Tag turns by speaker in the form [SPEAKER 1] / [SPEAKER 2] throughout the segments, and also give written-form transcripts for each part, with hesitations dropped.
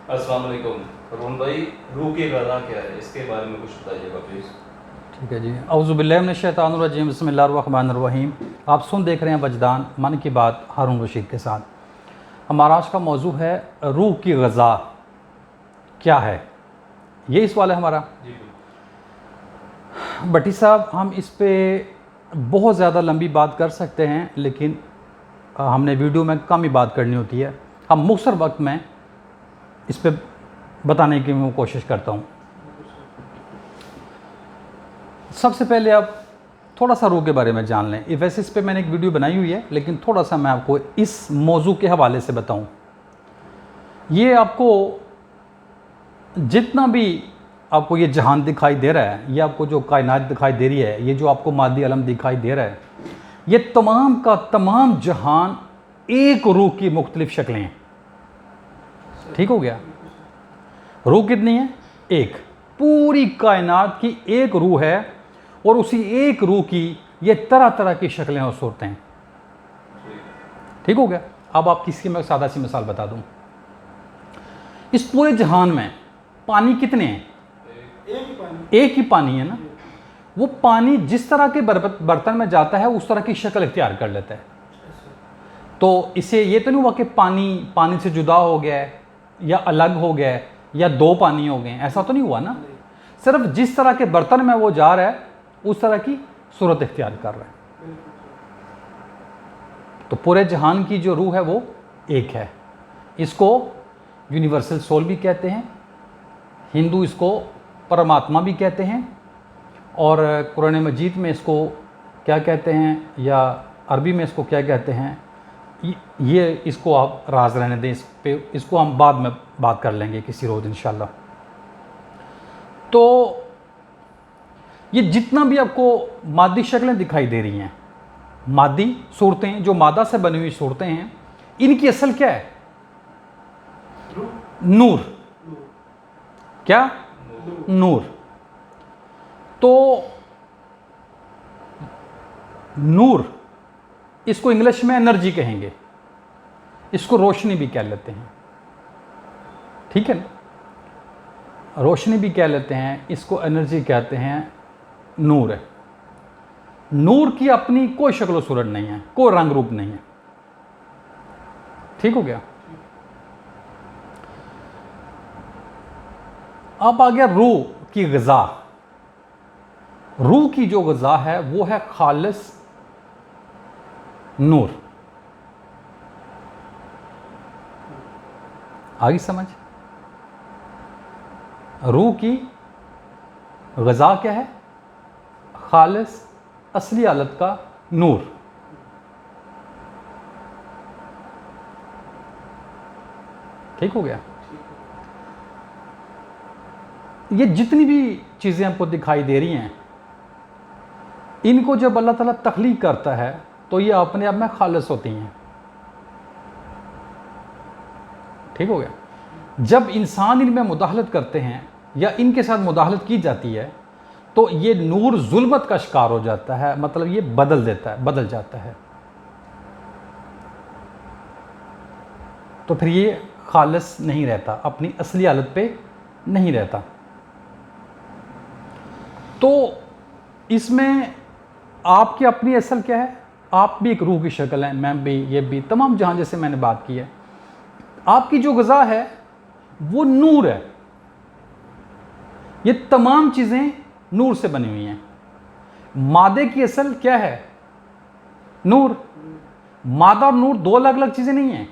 [SPEAKER 1] अस्सलाम वालेकुम रोहन भाई, रूह की ग़ज़ा क्या है, इसके बारे में कुछ बताइएगा प्लीज़।
[SPEAKER 2] ठीक है जी। औज़ुबिल्लाहि मिनश्शैतानिर्रजीम बिस्मिल्लाहिर्रहमानिर्रहीम। आप देख रहे हैं वजदान मन की बात हारून रशीद के साथ। हमारा आज का मौजू है रूह की ग़ज़ा क्या है, यही सवाल है हमारा।
[SPEAKER 1] जी
[SPEAKER 2] भट्टी साहब, हम इस पे बहुत ज़्यादा लंबी बात कर सकते हैं, लेकिन हमने वीडियो में कम ही बात करनी होती है। हम मुख्तसर वक्त में इस पे बताने की मैं कोशिश करता हूँ। सबसे पहले आप थोड़ा सा रूह के बारे में जान लें। वैसे इस पे मैंने एक वीडियो बनाई हुई है, लेकिन थोड़ा सा मैं आपको इस मौजू के हवाले से बताऊं। ये आपको जितना भी आपको ये जहान दिखाई दे रहा है, ये आपको जो कायनात दिखाई दे रही है, ये जो आपको मादी अलम दिखाई दे रहा है, ये तमाम का तमाम जहान एक रूह की मुख्तलिफ शक्लें हैं। ठीक हो गया? रूह कितनी है? एक। पूरी कायनात की एक रूह है, और उसी एक रूह की ये तरह तरह की शक्लें और सूरतें हैं। ठीक हो गया? अब आप किसी मैं सादा सी मिसाल बता दूं। इस पूरे जहान में पानी कितने हैं? एक ही पानी है ना। वो पानी जिस तरह के बर्तन में जाता है उस तरह की शक्ल इख्तियार कर लेता है। तो इसे ये तो नहीं हुआ कि पानी पानी से जुदा हो गया है, या अलग हो गया है, या दो पानी हो गए, ऐसा तो नहीं हुआ ना। सिर्फ जिस तरह के बर्तन में वो जा रहा है उस तरह की सूरत इख्तियार कर रहा है। तो पूरे जहान की जो रूह है वो एक है। इसको यूनिवर्सल सोल भी कहते हैं, हिंदू इसको परमात्मा भी कहते हैं, और कुरान मजीद में इसको क्या कहते हैं, या अरबी में इसको क्या कहते हैं, ये इसको आप राज रहने दें। इसको हम बाद में बात कर लेंगे किसी रोज़ इंशाल्लाह। तो ये जितना भी आपको मादी शक्लें दिखाई दे रही हैं, मादी सूरतें, जो मादा से बनी हुई सूरतें हैं, इनकी असल क्या है? नूर। क्या? नूर। तो नूर, इसको इंग्लिश में एनर्जी कहेंगे, इसको रोशनी भी कह लेते हैं। ठीक है ना? रोशनी भी कह लेते हैं, इसको एनर्जी कहते हैं। नूर है। नूर की अपनी कोई शक्ल सूरत नहीं है, कोई रंग रूप नहीं है। ठीक हो गया? अब आ गया रूह की ग़ज़ा। रूह की जो ग़ज़ा है वो है खालिस नूर। आगे समझ? रूह की ग़ज़ा क्या है? खालिस असली हालत का नूर। ठीक हो गया? ये जितनी भी चीज़ें आपको दिखाई दे रही हैं, इनको जब अल्लाह ताला तख्लीक करता है तो ये अपने आप में खालिस होती हैं। ठीक हो गया? जब इंसान इनमें मुदाखलत करते हैं या इनके साथ मुदाखलत की जाती है तो ये नूर जुल्मत का शिकार हो जाता है, मतलब ये बदल जाता है। तो फिर ये खालिस नहीं रहता, अपनी असली हालत पे नहीं रहता। तो इसमें आपकी अपनी असल क्या है? आप भी एक रूह की शक्ल है, मैं भी, ये भी, तमाम जहां जैसे मैंने बात की है। आपकी जो ग़ज़ा है वो नूर है। ये तमाम चीज़ें नूर से बनी हुई हैं। मादे की असल क्या है? नूर। मादा और नूर दो अलग अलग चीज़ें नहीं हैं।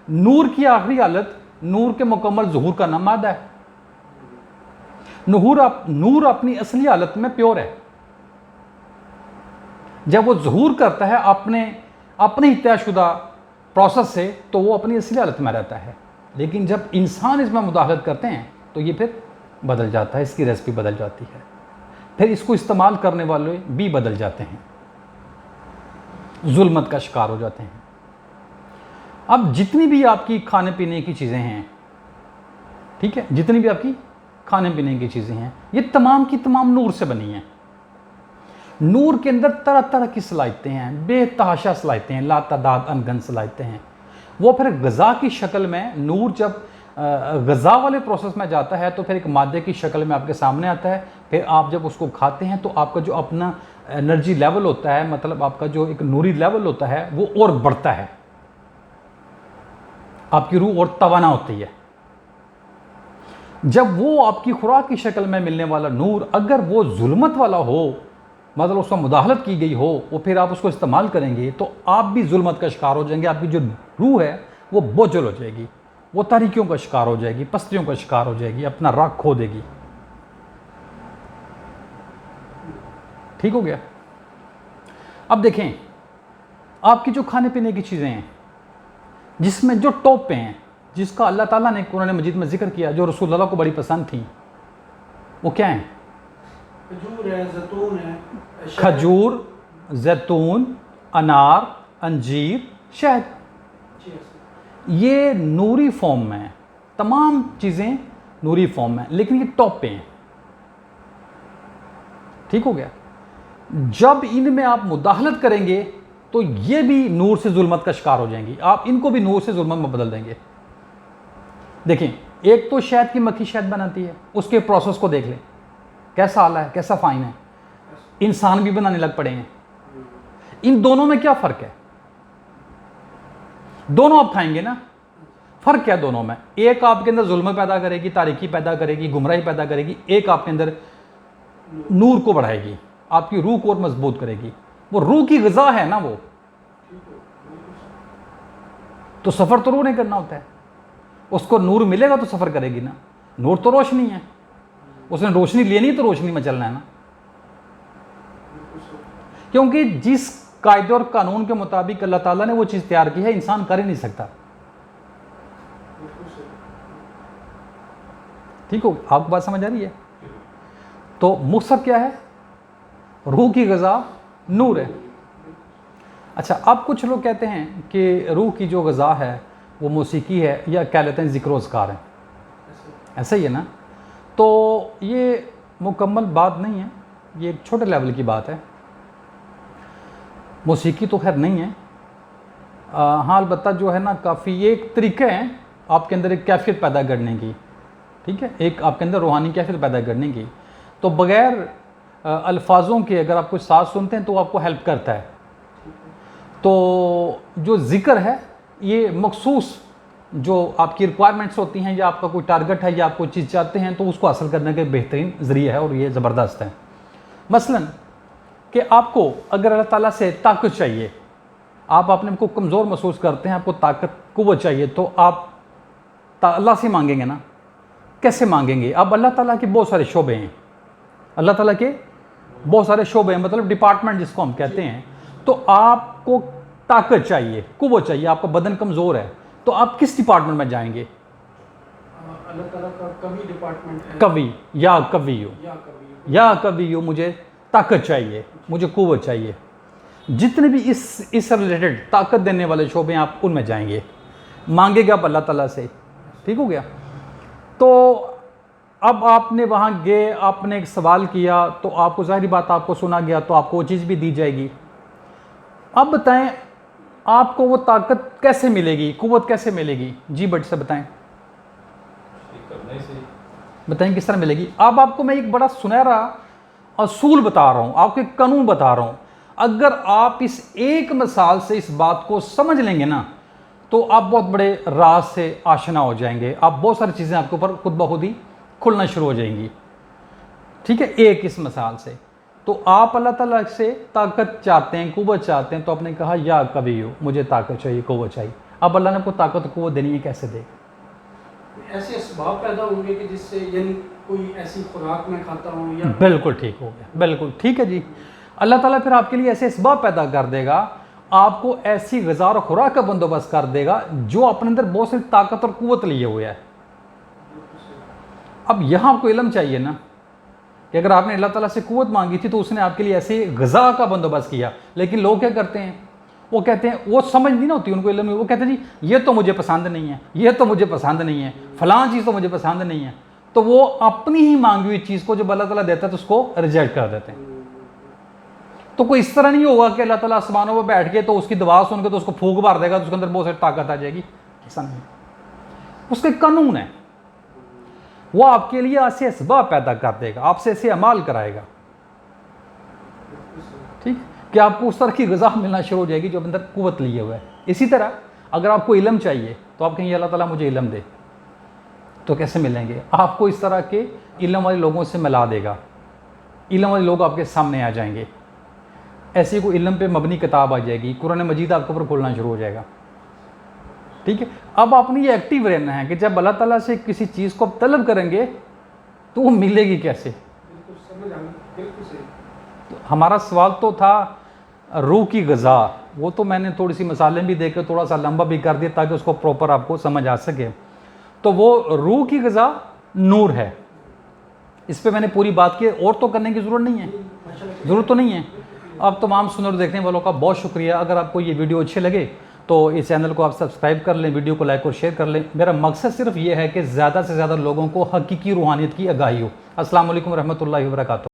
[SPEAKER 2] नूर की आखिरी हालत, नूर के मुकम्मल ज़ुहूर का नाम मादा है। नूर अपनी असली हालत में प्योर है। जब वो ज़ुहूर करता है अपने ही तयशुदा प्रोसेस से, तो वो अपनी असली हालत में रहता है। लेकिन जब इंसान इसमें मुदाखलत करते हैं तो ये फिर बदल जाता है, इसकी रेसिपी बदल जाती है, फिर इसको इस्तेमाल करने वाले भी बदल जाते हैं, जुल्मत का शिकार हो जाते हैं। अब जितनी भी आपकी खाने पीने की चीज़ें हैं, ठीक है, जितनी भी आपकी खाने पीने की चीज़ें हैं, ये तमाम की तमाम नूर से बनी हैं। नूर के अंदर तरह तरह की सलाहियतें हैं, बेतहाशा सलाहियतें हैं, लातादाद अनगन सलाहियतें हैं। वो फिर ग़ज़ा की शक्ल में नूर जब ग़ज़ा वाले प्रोसेस में जाता है तो फिर एक मादे की शक्ल में आपके सामने आता है। फिर आप जब उसको खाते हैं तो आपका जो अपना एनर्जी लेवल होता है, मतलब आपका जो एक नूरी लेवल होता है वो और बढ़ता है, आपकी रूह और तवाना होती है। जब वो आपकी खुराक की शक्ल में मिलने वाला नूर अगर वो जुल्मत वाला हो, मतलब उसमें मुदाहलत की गई हो, वो फिर आप उसको इस्तेमाल करेंगे तो आप भी जुल्मत का शिकार हो जाएंगे। आपकी जो रूह है वो बोझल हो जाएगी, वो तारीकियों का शिकार हो जाएगी, पस्तियों का शिकार हो जाएगी, अपना राग खो देगी। ठीक हो गया। अब देखें, आपकी जो खाने पीने की चीज़ें हैं जिसमें जो टॉप पे हैं, जिसका अल्लाह ताला ने कुरान मजीद में जिक्र किया, जो रसूल अल्लाह को बड़ी पसंद थी, वो क्या हैं?
[SPEAKER 3] खजूर है, जैतून है,
[SPEAKER 2] खजूर, जैतून, अनार, अंजीर, शहद। ये नूरी फॉर्म में है, तमाम चीज़ें नूरी फॉर्म में, लेकिन ये टॉप पे हैं। ठीक हो गया। जब इनमें आप मुदाहलत करेंगे तो ये भी नूर से जुल्मत का शिकार हो जाएंगी, आप इनको भी नूर से जुल्मत में बदल देंगे। देखें, एक तो शहद की मक्खी शहद बनाती है, उसके प्रोसेस को देख लें, कैसा आला है, कैसा फाइन है। इंसान भी बनाने लग पड़े हैं। इन दोनों में क्या फ़र्क है? दोनों आप खाएंगे ना, फ़र्क क्या है दोनों में? एक आपके अंदर जुल्म पैदा करेगी, तारीकी पैदा करेगी, गुमराही पैदा करेगी, एक आपके अंदर नूर को बढ़ाएगी, आपकी रूह को और मजबूत करेगी। वो रूह की ग़िज़ा है ना, वो तो सफ़र तो रूह ने करना होता है, उसको नूर मिलेगा तो सफ़र करेगी ना। नूर तो रोशनी है, उसने रोशनी लेनी तो रोशनी में चलना है ना। क्योंकि जिस कायदे और कानून के मुताबिक अल्लाह ताला ने वो चीज़ तैयार की है, इंसान कर ही नहीं सकता। ठीक हो, आपको बात समझ आ रही है? तो मकसद क्या है? रूह की ग़िज़ा नूर है। अच्छा, अब कुछ लोग कहते हैं कि रूह की जो ग़िज़ा है वो मौसीकी है, या क्या लेते हैं ज़िक्र वज़कार है, ऐसा ही है ना। तो ये मुकम्मल बात नहीं है, ये एक छोटे लेवल की बात है। मौसीकी तो खैर नहीं है। हाँ, अलबत्ता जो है ना, काफ़ी एक तरीका है आपके अंदर एक कैफियत पैदा करने की। ठीक है, एक आपके अंदर रूहानी कैफियत पैदा करने की। तो बग़ैर अल्फाजों के अगर आप कुछ साथ सुनते हैं तो आपको हेल्प करता है। तो जो ज़िक्र है ये मखसूस जो आपकी रिक्वायरमेंट्स होती हैं, या आपका कोई टारगेट है, या आप कोई चीज़ चाहते हैं, तो उसको हासिल करने के बेहतरीन ज़रिया है और ये ज़बरदस्त है। मसलन कि आपको अगर अल्लाह ताला से ताकत चाहिए, आप अपने को कमज़ोर महसूस करते हैं, आपको ताकत क़ुव्वत चाहिए, तो आप अल्लाह से मांगेंगे ना। कैसे मांगेंगे? अब अल्लाह ताला के बहुत सारे शोबे हैं, अल्लाह ताला के बहुत सारे शोबे हैं, मतलब डिपार्टमेंट जिसको हम कहते हैं। तो आपको ताकत चाहिए, क़ुव्वत चाहिए, आपका बदन कमज़ोर है, तो आप किस डिपार्टमेंट में जाएंगे?
[SPEAKER 3] अल्लाह ताला का कवि डिपार्टमेंट है।
[SPEAKER 2] कवि या कवि हो, या कवि हो, मुझे ताकत चाहिए, मुझे क़ुव्वत चाहिए। जितने भी इस रिलेटेड ताकत देने वाले शोबे हैं, आप उनमें जाएंगे, मांगेगा आप अल्लाह ताला से। ठीक हो गया। तो अब आपने वहाँ गए, आपने एक सवाल किया, तो आपको ज़ाहिर बात आपको सुना गया, तो आपको वो चीज़ भी दी जाएगी। अब बताएं, आपको वो ताकत कैसे मिलेगी, क़ुव्वत कैसे मिलेगी? जी बट से बताएं, बताएं किस तरह मिलेगी। अब आपको मैं एक बड़ा सुनहरा असूल बता रहा हूँ, आपको एक कानून बता रहा हूँ। अगर आप इस एक मिसाल से इस बात को समझ लेंगे ना, तो आप बहुत बड़े राज से आशना हो जाएंगे। आप बहुत सारी चीज़ें आपके ऊपर खुद ब खुद ही खुलना शुरू हो जाएंगी। ठीक है, एक इस मिसाल से तो आप अल्लाह ताला से ताकत चाहते हैं, क़ुव्वत चाहते हैं, तो आपने कहा या कभी हो, मुझे ताकत चाहिए, क़ुव्वत चाहिए। अब अल्लाह ने आपको ताकत क़ुव्वत देनी है, कैसे दे?
[SPEAKER 3] ऐसे असबाब पैदा होंगे कि जिससे यानी कोई ऐसी खुराक में खाता हूँ या
[SPEAKER 2] बिल्कुल ठीक हो गया, बिल्कुल ठीक है जी। अल्लाह ताला फिर आपके लिए ऐसे असबाब पैदा कर देगा, आपको ऐसी ग़िज़ा और खुराक का बंदोबस्त कर देगा जो अपने अंदर बहुत सारी ताकत और क़ुव्वत लिए हुए है। अब यहाँ आपको इल्म चाहिए ना कि अगर आपने अल्लाह ताला से क़ुव्वत मांगी थी तो उसने आपके लिए ऐसे ग़िज़ा का बंदोबस्त किया। लेकिन लोग क्या करते हैं, वो कहते हैं, वो समझ नहीं ना होती उनको इल्म, वो कहते हैं जी ये तो मुझे पसंद नहीं है, ये तो मुझे पसंद नहीं है, फ़लाँ चीज़ तो मुझे पसंद नहीं है, तो वो अपनी ही मांगी हुई चीज़ को जब अल्लाह ताला देता है तो उसको रिजेक्ट कर देते हैं। तो कोई इस तरह नहीं होगा कि अल्लाह ताला आसमानों पर बैठ के तो उसकी दुआ सुन के तो उसको फूंक मार देगा तो उसके अंदर बहुत सारी ताकत आ जाएगी, ऐसा नहीं। उसके कानून हैं। वो आपके लिए ऐसे असबाब पैदा कर देगा, आपसे ऐसे अमाल कराएगा, ठीक, कि आपको उस तरह की ग़िज़ा मिलना शुरू हो जाएगी जो अंदर कुव्वत लिए हुआ है। इसी तरह अगर आपको इल्म चाहिए तो आप कहेंगे अल्लाह ताला मुझे इल्म दे, तो कैसे मिलेंगे? आपको इस तरह के इल्म वाले लोगों से मिला देगा, इल्म वाले लोग आपके सामने आ जाएंगे, ऐसी कोई इल्म पे मबनी किताब आ जाएगी, कुरान मजीद आपके ऊपर खोलना शुरू हो जाएगा, ठीक है। अब आपने ये एक्टिव रहना है कि जब अल्लाह ताला से किसी चीज़ को आप तलब करेंगे तो वो मिलेगी कैसे।
[SPEAKER 3] बिल्कुल समझ आना, बिल्कुल सही।
[SPEAKER 2] तो हमारा सवाल तो था रूह की ग़िज़ा, वो तो मैंने थोड़ी सी मिसालें भी देकर थोड़ा सा लंबा भी कर दिया ताकि उसको प्रॉपर आपको समझ आ सके। तो वो रूह की ग़िज़ा नूर है, इस पे मैंने पूरी बात की, और तो करने की ज़रूरत नहीं है, ज़रूरत तो नहीं है। अब तमाम सुनने और देखने वालों का बहुत शुक्रिया। अगर आपको ये वीडियो अच्छे लगे तो इस चैनल को आप सब्सक्राइब कर लें, वीडियो को लाइक और शेयर कर लें। मेरा मकसद सिर्फ ये है कि ज़्यादा से ज़्यादा लोगों को हकीकी रूहानियत की आगाही हो। अस्सलाम वालेकुम रहमतुल्लाहि व बरकातुहू।